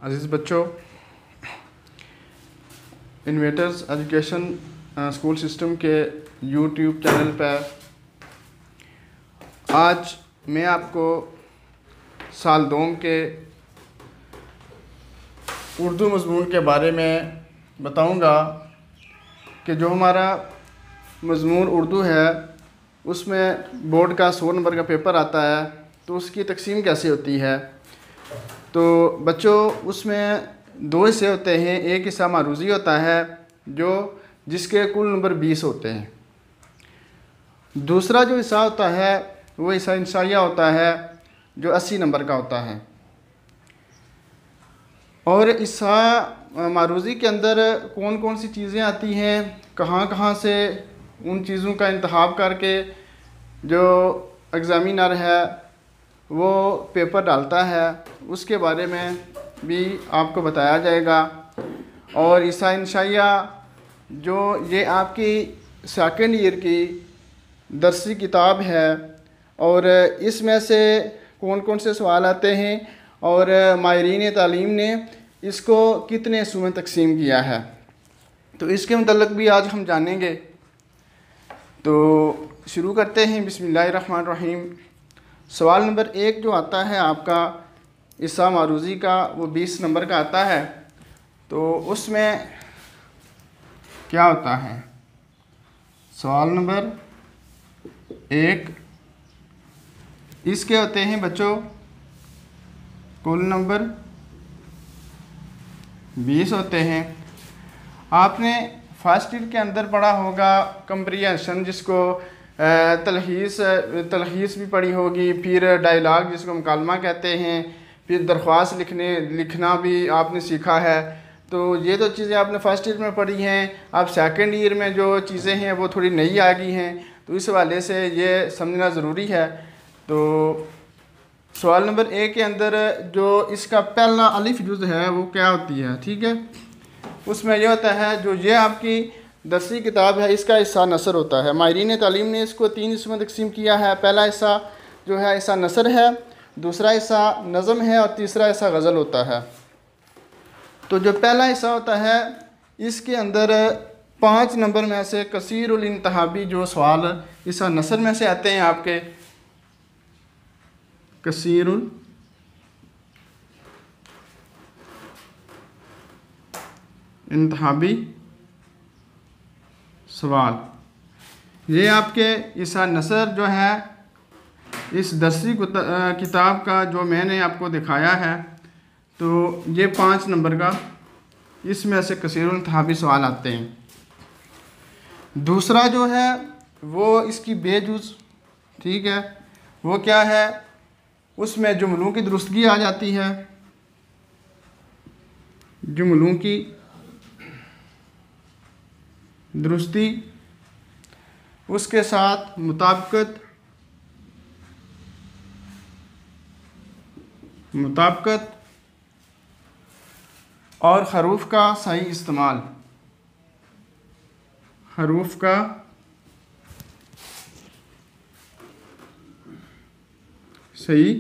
अजीज़ बच्चों, investors education school system के YouTube channel पर आज मैं आपको साल दोम के उर्दू मज़मून के बारे में बताऊंगा कि जो हमारा मज़मून उर्दू है उसमें बोर्ड का 100 नंबर का पेपर आता है, तो उसकी तकसीम कैसे होती है। तो बच्चों, उसमें 2 हिस्से होते हैं। एक हिस्सा मारूज़ी होता है जिसके कुल नंबर 20 होते हैं। दूसरा जो हिस्सा होता है वो हिस्सा इंशाइया होता है जो 80 नंबर का होता है। और हिस्सा मारूज़ी के अंदर कौन कौन सी चीज़ें आती हैं, कहाँ कहाँ से उन चीज़ों का इंतखाब करके जो एग्ज़ामिनर है वो पेपर डालता है, उसके बारे में भी आपको बताया जाएगा। और हिस्सा इंशाइया जो ये आपकी सेकंड ईयर की दरसी किताब है और इसमें से कौन कौन से सवाल आते हैं और माहिरीन तालीम ने इसको कितने हिस्सों में तकसीम किया है, तो इसके मुतल्लिक़ भी आज हम जानेंगे। तो शुरू करते हैं। बिस्मिल्लाहिर्रहमानिर्रहीम। सवाल नंबर 1 जो आता है आपका हिस्सा मारूज़ी का, वो 20 नंबर का आता है। तो उसमें क्या होता है? सवाल नंबर 1 इसके होते हैं बच्चों कुल नंबर 20 होते हैं। आपने फर्स्ट ईयर के अंदर पढ़ा होगा कंप्रीहेंशन, जिसको तलखीस भी पढ़ी होगी, फिर डायलॉग जिसको मुकालमा कहते हैं, फिर दरख्वास्त लिखना भी आपने सीखा है। तो ये तो चीज़ें आपने फर्स्ट ईयर में पढ़ी हैं। अब सेकंड ईयर में जो चीज़ें हैं वो थोड़ी नई आ गई हैं, तो इस हवाले से ये समझना ज़रूरी है। तो सवाल नंबर 1 के अंदर जो इसका पहला अलिफ जुज़ है वो क्या होती है, ठीक है। उसमें यह होता है जो ये आपकी दरसी किताब है, इसका हिस्सा नसर होता है। माहिरीन तालीम ने इसको 3 हिस्सों में तकसीम किया है। पहला हिस्सा जो है हिस्सा नसर है, दूसरा हिस्सा नज़म है और तीसरा हिस्सा गज़ल होता है। तो जो पहला हिस्सा होता है इसके अंदर 5 नंबर में से कसीरुल इंतहाबी जो सवाल हिस्सा नसर में से आते हैं आपके, कसीरुल इंतहाबी सवाल, ये आपके हिस्सा नसर जो है इस दरसी किताब का जो मैंने आपको दिखाया है, तो ये 5 नंबर का इसमें से कसीरुल इंतहाबी सवाल आते हैं। दूसरा जो है वो इसकी बेजुज़, ठीक है, वो क्या है, उसमें जुमलों की दुरुस्तगी आ जाती है। जुमलों की दुरुस्ती, उसके साथ मुताबिकत और हरूफ का सही इस्तेमाल, हरूफ का सही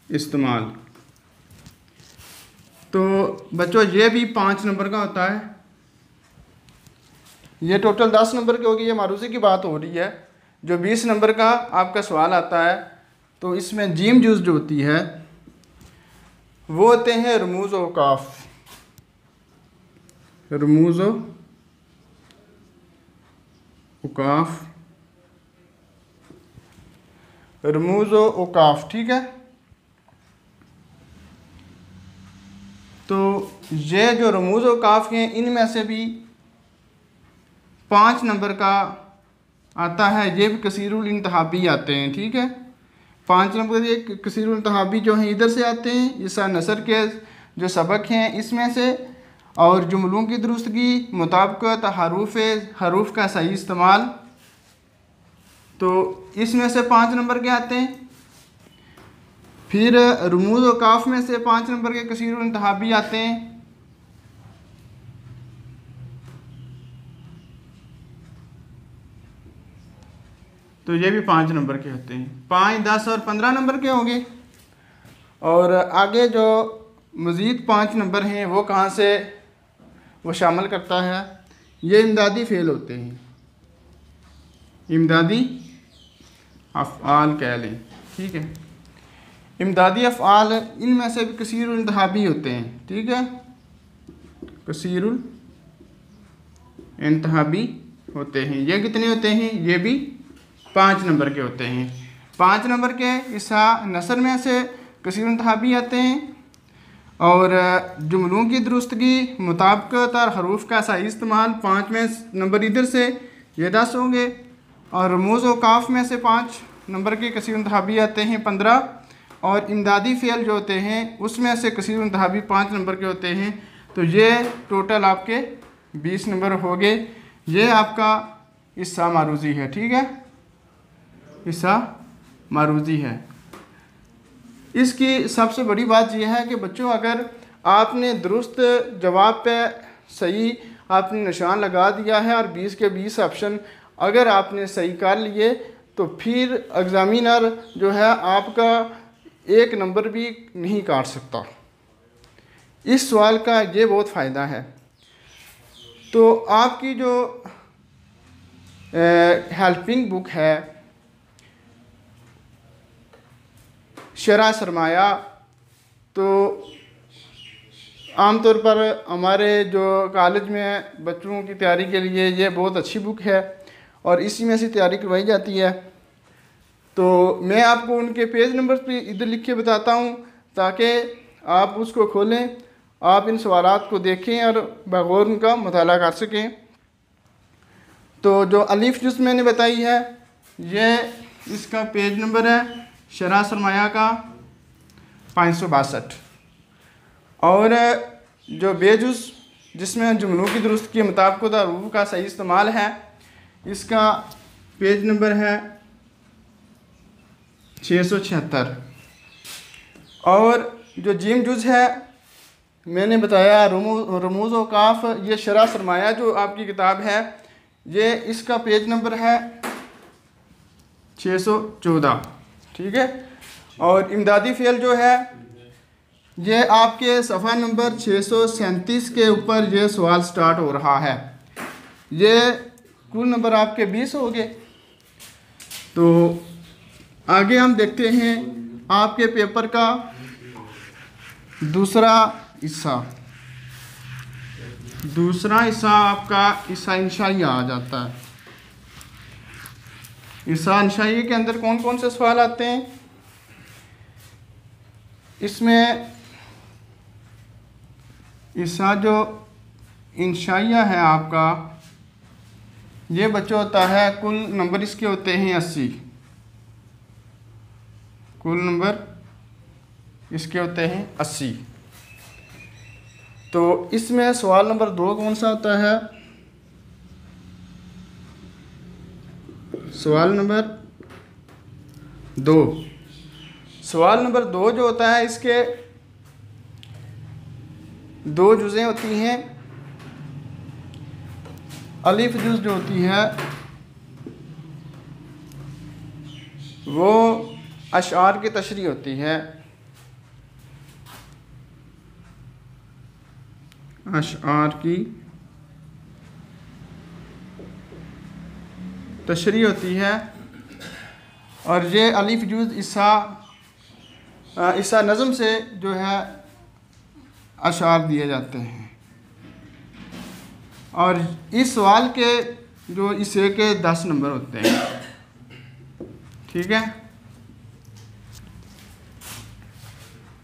इस्तेमाल। तो बच्चों ये भी 5 नंबर का होता है। ये टोटल 10 नंबर की होगी। ये मारूज़ी की बात हो रही है। जो 20 नंबर का आपका सवाल आता है तो इसमें जीम जुज़ जो होती है वो होते हैं रमूज़ व काफ, रमूज़ व काफ, रमूज़ व काफ, ठीक है। तो ये जो रमूज़ व काफ हैं इनमें से भी 5 नंबर का आता है। ये भी कसीरुल इंतहाबी आते हैं, ठीक है। 5 नंबर ये कसीरुल इंतहाबी जो हैं इधर से आते हैं, हिस्सा नसर के जो सबक हैं इसमें से, और जुमलों की दुरुस्तगी, मुताबिकत, हरूफ का सही इस्तेमाल, तो इसमें से 5 नंबर के आते हैं। फिर रमूज़ व काफ में से 5 नंबर के कसीरुल इंतहाबी आते हैं। तो ये भी 5 नंबर के होते हैं। 5, 10 और 15 नंबर के होंगे। और आगे जो मज़ीद 5 नंबर हैं वो कहाँ से वो शामिल करता है। ये इमदादी फ़ेल होते हैं, इमदादी अफ़आल कह लें, ठीक है। इमदादी अफ़आल इनमें से भी कसीरुल इंतहाबी होते हैं, ठीक है, कसीरुल इंतहाबी होते हैं। ये कितने होते हैं, ये भी 5 नंबर के होते हैं। 5 नंबर के इसा नसर में से कसीरुल इंतहाबी आते हैं। और जुमलों की दुरुस्तगी मुताबिकत और हरूफ का सही इस्तेमाल 5 में नंबर इधर से ये 10 होंगे। और रमूज़ व काफ में से 5 नंबर के कसीरुल इंतहाबी आते हैं 15। और इमदादी फ़ेल जो होते हैं उसमें से कसीरुल इंतहाबी 5 नंबर के होते हैं। तो ये टोटल आपके 20 नंबर हो गए। ये आपका इस्सा मारूज़ी है, ठीक है, इस्सा मारूज़ी है। इसकी सबसे बड़ी बात यह है कि बच्चों अगर आपने दुरुस्त जवाब पे सही आपने निशान लगा दिया है और 20 के 20 ऑप्शन अगर आपने सही कर लिए तो फिर एग्ज़ामिनर जो है आपका 1 नंबर भी नहीं काट सकता। इस सवाल का ये बहुत फ़ायदा है। तो आपकी जो हेल्पिंग बुक है शरह सरमाया, तो आमतौर पर हमारे जो कॉलेज में बच्चों की तैयारी के लिए ये बहुत अच्छी बुक है और इसी में से तैयारी करवाई जाती है। तो मैं आपको उनके पेज नंबर पे इधर लिख के बताता हूँ ताकि आप उसको खोलें, आप इन सवालात को देखें और बगौर उनका मुताला कर सकें। तो जो अलीफ जुज़ मैंने बताई है ये इसका पेज नंबर है शरह सरमाया का 562। और जो बेजुज़ जिसमें जुमलों की दुरुस्त के मुताबिक हरूफ का सही इस्तेमाल है इसका पेज नंबर है 676। और जो जीम जुज़ है मैंने बताया रमूज़ व काफ, ये शरह सरमाया जो आपकी किताब है ये इसका पेज नंबर है 614, ठीक है। और इमदादी फ़ेल जो है ये आपके सफ़ा नंबर 637 के ऊपर ये सवाल स्टार्ट हो रहा है। ये कुल नंबर आपके 20 हो गए। तो आगे हम देखते हैं आपके पेपर का दूसरा हिस्सा। दूसरा हिस्सा आपका हिस्सा इंशाइया आ जाता है। हिस्सा इंशाइया के अंदर कौन कौन से सवाल आते हैं, इसमें हिस्सा जो इंशाइया है आपका ये बच्चों होता है, कुल नंबर इसके होते हैं 80। कुल नंबर इसके होते हैं 80। तो इसमें सवाल नंबर 2 कौन सा होता है, सवाल नंबर 2। सवाल नंबर 2 जो होता है इसके 2 जुज़ें होती हैं। अलिफ जुज़ जो होती है वो अशआर की तशरीह होती है, अशआर की तशरीह होती है। और ये अलिफ जुज़ इस्सा नज़म से जो है अशआर दिए जाते हैं। और इस सवाल के जो इसे के 10 नंबर होते हैं, ठीक है।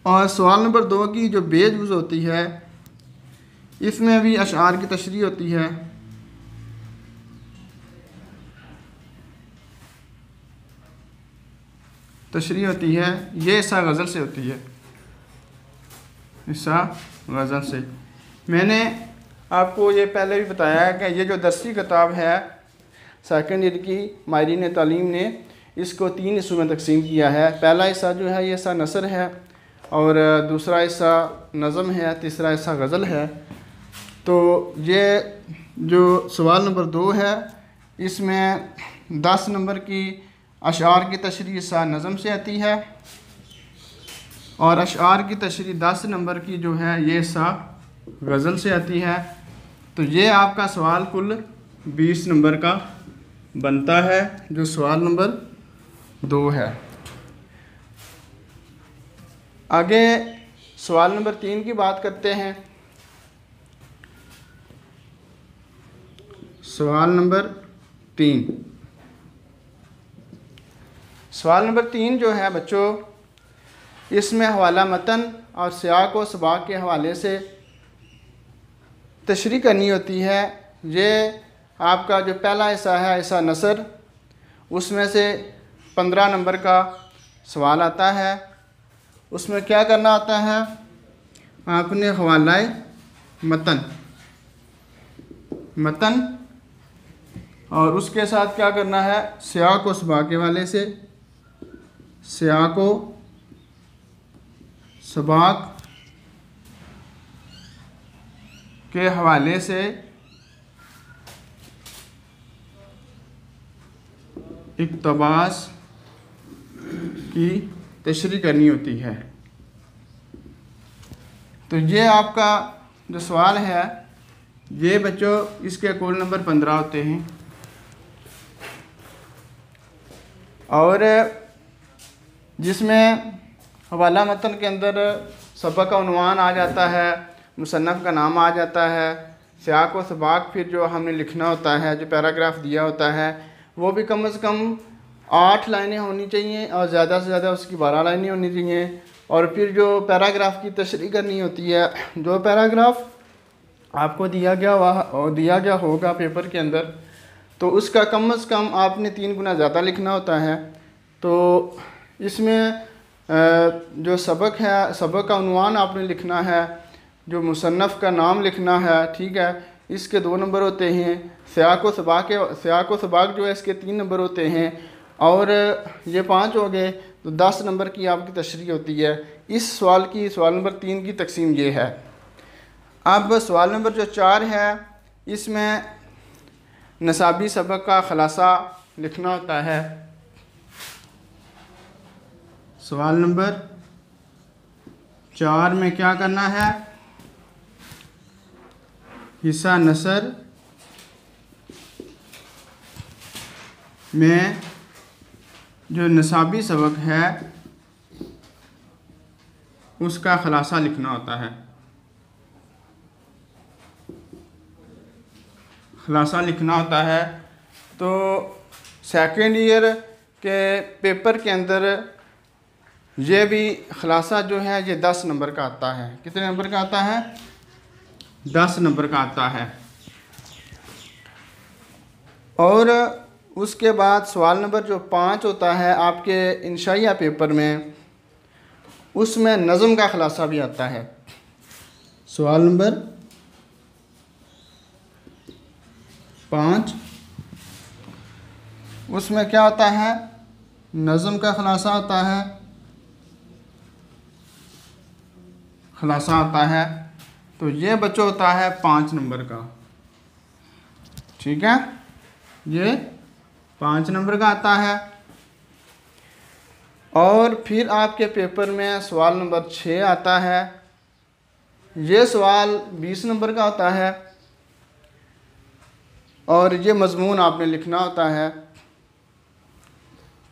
और सवाल नंबर 2 की जो बेजुज़ होती है इसमें भी अशआर की तशरीह होती है। तशरीह होती है, ये हिस्सा गज़ल से होती है, हिस्सा गज़ल से। मैंने आपको ये पहले भी बताया है कि ये जो दरसी किताब है सेकंड ईयर की माहिरीन तालीम ने इसको 3 हिस्सों में तकसीम किया है। पहला हिस्सा जो है ये हिस्सा नसर है और दूसरा हिस्सा नज़म है, तीसरा हिस्सा गज़ल है। तो ये जो सवाल नंबर 2 है इसमें 10 नंबर की अशआर की तशरीह हिस्सा नज़म से आती है और अशआर की तशरीह 10 नंबर की जो है ये हिस्सा गज़ल से आती है। तो ये आपका सवाल कुल 20 नंबर का बनता है, जो सवाल नंबर 2 है। आगे सवाल नंबर 3 की बात करते हैं। सवाल नंबर 3 जो है बच्चों, इसमें हवाला मतन और सियाक व सबाक के हवाले से तशरीह करनी होती है। ये आपका जो पहला हिस्सा है, हिस्सा नसर, उसमें से 15 नंबर का सवाल आता है। उसमें क्या करना होता है, आपने हवाला मतन और उसके साथ क्या करना है, सियाक व सबाक के हवाले से, सियाक व सबाक के हवाले से इक़्तिबास की तशरीह करनी होती है। तो ये आपका जो सवाल है, ये बच्चों इसके कुल नंबर 15 होते हैं। और जिसमें हवाला मतन के अंदर सबक का उन्वान आ जाता है, मुसन्नफ़ का नाम आ जाता है, सियाक व सबाक फिर जो हमने लिखना होता है, जो पैराग्राफ दिया होता है वो भी कम से कम 8 लाइनें होनी चाहिए और ज़्यादा से ज़्यादा उसकी 12 लाइनें होनी चाहिए। और फिर जो पैराग्राफ की तशरीह करनी होती है, जो पैराग्राफ आपको दिया गया होगा पेपर के अंदर, तो उसका कम से कम आपने 3 गुना ज़्यादा लिखना होता है। तो इसमें जो सबक है, सबक का उन्वान आपने लिखना है, जो मुसन्नफ़ का नाम लिखना है, ठीक है, इसके 2 नंबर होते हैं। सियाक व सबाक जो है इसके 3 नंबर होते हैं। और ये 5 हो गए, तो 10 नंबर की आपकी तशरीह होती है। इस सवाल नंबर 3 की तकसीम ये है। अब सवाल नंबर जो 4 है, इसमें नसाबी सबक का ख़ुलासा लिखना होता है। सवाल नंबर 4 में क्या करना है, हिस्सा नसर में जो नसाबी सबक है उसका ख़ुलासा लिखना होता है। ख़ुलासा लिखना होता है। तो सेकेंड ईयर के पेपर के अंदर ये भी ख़ुलासा जो है ये 10 नंबर का आता है। कितने नंबर का आता है? 10 नंबर का आता है। और उसके बाद सवाल नंबर जो 5 होता है आपके इंशाइया पेपर में, उसमें नज़म का ख़ुलासा भी आता है। सवाल नंबर 5, उसमें क्या होता है, नज़म का ख़ुलासा आता है। तो ये बच्चों होता है 5 नंबर का, ठीक है, ये 5 नंबर का आता है। और फिर आपके पेपर में सवाल नंबर 6 आता है। ये सवाल 20 नंबर का होता है और ये मज़मून आपने लिखना होता है।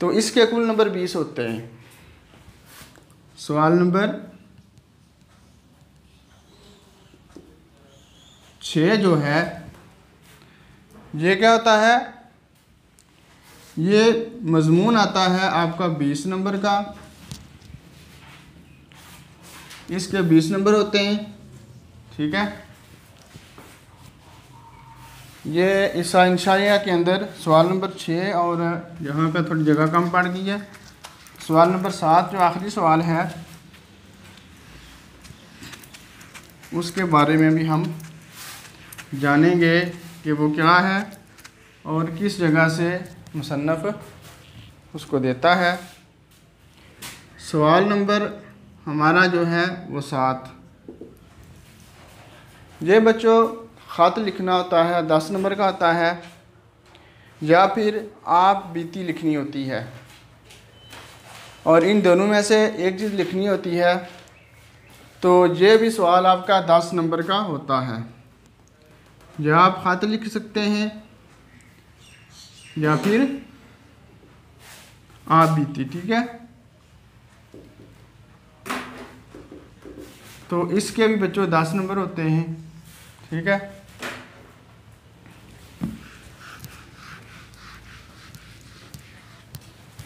तो इसके कुल नंबर 20 होते हैं। सवाल नंबर 6 जो है ये क्या होता है, ये मज़मून आता है आपका 20 नंबर का। इसके 20 नंबर होते हैं, ठीक है। ये इस इंशाइया के अंदर सवाल नंबर 6 और यहाँ पे थोड़ी जगह कम पड़ गई है। सवाल नंबर 7 जो आखिरी सवाल है उसके बारे में भी हम जानेंगे कि वो क्या है और किस जगह से मुसन्नफ़ उसको देता है। सवाल नंबर हमारा जो है वो 7, ये बच्चों ख़त लिखना होता है, 10 नंबर का आता है, या फिर आप बीती लिखनी होती है। और इन दोनों में से एक चीज़ लिखनी होती है। तो ये भी सवाल आपका 10 नंबर का होता है। या आप ख़त लिख सकते हैं या फिर आप बीती, ठीक है। तो इसके भी बच्चों 10 नंबर होते हैं, ठीक है।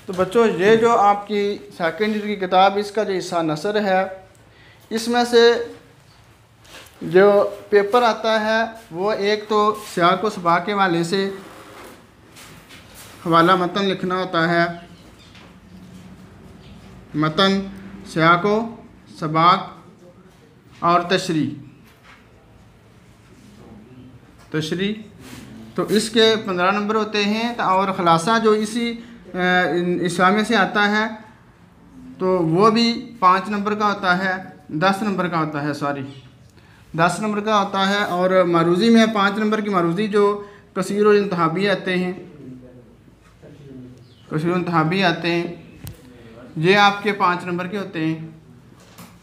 तो बच्चों ये जो आपकी सेकेंड ईयर की किताब, इसका जो हिस्सा नसर है, इसमें से जो पेपर आता है वो एक तो सियाक व सबाक के हवाले से हवाला मतन लिखना होता है। मतन, सियाक व सबाक और तशरी। तो इसके 15 नंबर होते हैं। और ख़ुलासा जो इसी इस्लामी से आता है तो वो भी 5 नंबर का होता है, 10 नंबर का होता है, 10 नंबर का होता है। और मारूज़ी में 5 नंबर की मारूज़ी जो कसीर और इंतहाबी आते हैं, ये आपके 5 नंबर के होते हैं।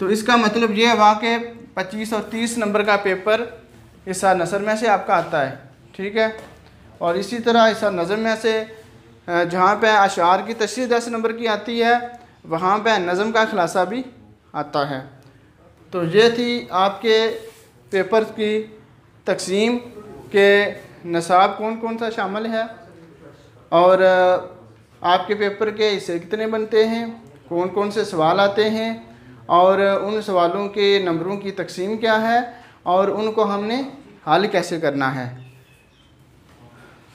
तो इसका मतलब ये हुआ कि 25 और 30 नंबर का पेपर हिस्सा नसर में से आपका आता है, ठीक है। और इसी तरह हिस्सा नज़म में से जहाँ पे अशार की तशरीह 10 नंबर की आती है, वहाँ पे नज़म का खुलासा भी आता है। तो ये थी आपके पेपर की तकसीम के नसाब कौन कौन सा शामिल है और आपके पेपर के हिस्से कितने बनते हैं, कौन कौन से सवाल आते हैं और उन सवालों के नंबरों की तकसीम क्या है और उनको हमने हल कैसे करना है।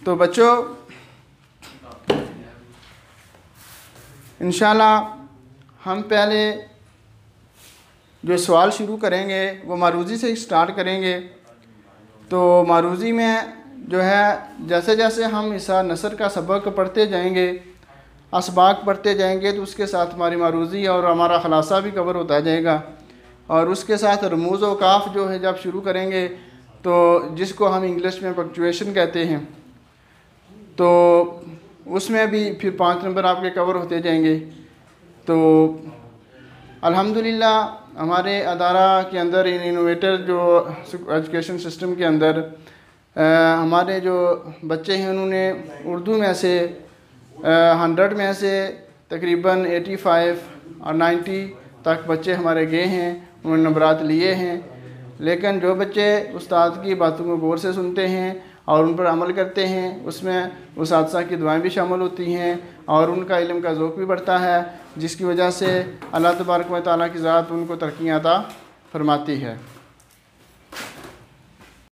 तो बच्चों इंशाल्लाह हम पहले जो सवाल शुरू करेंगे वो मारूज़ी से स्टार्ट करेंगे। तो मारूज़ी में जो है जैसे जैसे हम हिस्सा नसर का सबक पढ़ते जाएंगे, असबाक पढ़ते जाएंगे, तो उसके साथ हमारी मारूज़ी और हमारा ख़ुलासा भी कवर होता जाएगा। और उसके साथ रमूज़ व काफ जो है जब शुरू करेंगे तो जिसको हम इंग्लिश में पंक्चुएशन कहते हैं, तो उसमें भी फिर 5 नंबर आपके कवर होते जाएंगे। तो अल्हम्दुलिल्लाह हमारे अदारा के अंदर इनोवेटर जो एजुकेशन सिस्टम के अंदर हमारे जो बच्चे हैं उन्होंने उर्दू में से 100 में से तकरीबन 85 और 90 तक बच्चे हमारे गए हैं, उन्होंने नंबरात लिए हैं। लेकिन जो बच्चे उस्ताद की बातों को गौर से सुनते हैं और उन पर अमल करते हैं, उसमें उस्ताद की दुआएं भी शामिल होती हैं और उनका इल्म का ज़ौक़ भी बढ़ता है, जिसकी वजह से अल्लाह तबारक व तआला की ज़ात उनको तरक्कियाँ अता फरमाती है।